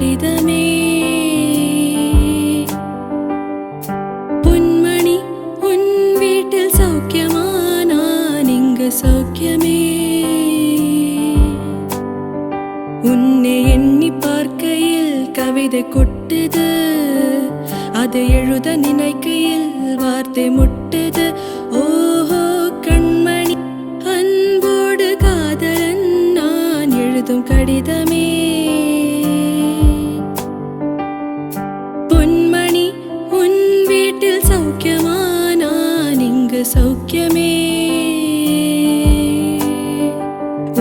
கடிதமே. பொன்மணி உன் வீட்டில் சௌக்கியமா? நான் இங்கு சௌக்கியமே. உன்னை எண்ணி பார்க்கையில் கவிதை கொட்டுது, அதை எழுத நினைக்கையில் வார்த்தை முட்டுது. ஓஹோ கண்மணி, அன்போடு காதலன் நான் எழுதும் கடிதமே. பொன்மணி உன் வீட்டில் சௌக்கியமா? நான் இங்கு சௌக்கியமே.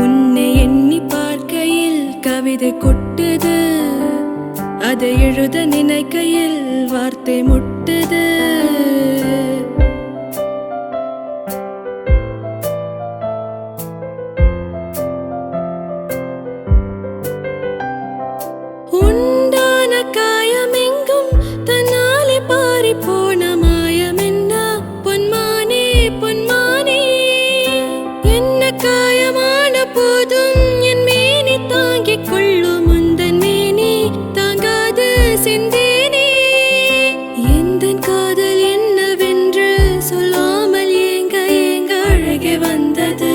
உன்னை எண்ணி பார்க்கையில் கவிதை கொட்டுது, அதை எழுத நினைக்கையில் வார்த்தை முட்டுது. உண்டான காயமெங்கும் தன்னாலே பாரி போன மாயம் என்ன? பொன்மானே பொன்மானே, என்ன காயமான போதும் என் மேனி தாங்கிக் கொள்ளும் முந்தன் மேனி தாங்காது செந்தேனே. எந்தன் காதல் என்னவென்று சொல்லாமல் ஏங்க ஏங்க அழகே வந்தது.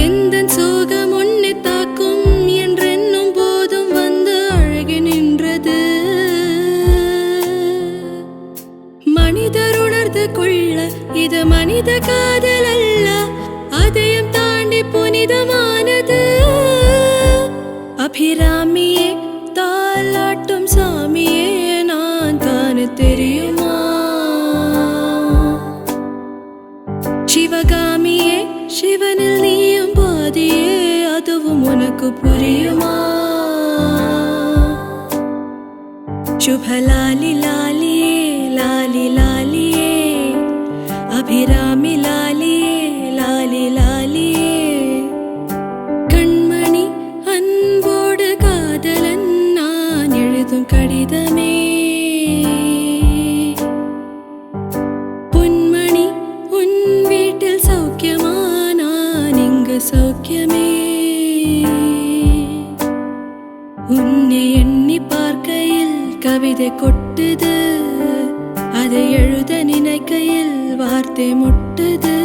எந்தன் சோகம் உன்னை தாக்கும் என்றென்னும் போதும் வந்து அழகி நின்றது. மனிதர் உணர்ந்து கொள்ள இது மனித காதல் அல்ல, அதையும் தாண்டி புனிதமானது. அபிராமியே தாலாட்டும் சாமியே நான் தானே தெரியுமா? சிவகாமியே சிவனில் நீயும் பாதியே, அதுவும் உனக்கு புரியுமா? சுபலாலி லாலியே லாலி லாலியே, அபிராமி லாலியே லாலி லாலியே. கண்மணி அன்போடு காதலன் நான் எழுதும் கடிதமே. பொன்மணி உன் வீட்டில் சௌக்கியமா? நான் இங்கு சௌக்கியமே. உன்னை எண்ணி பார்க்கையில் கவிதை கொட்டுது, அதை எழுத நினைக்கையில் வார்த்தை முட்டுது.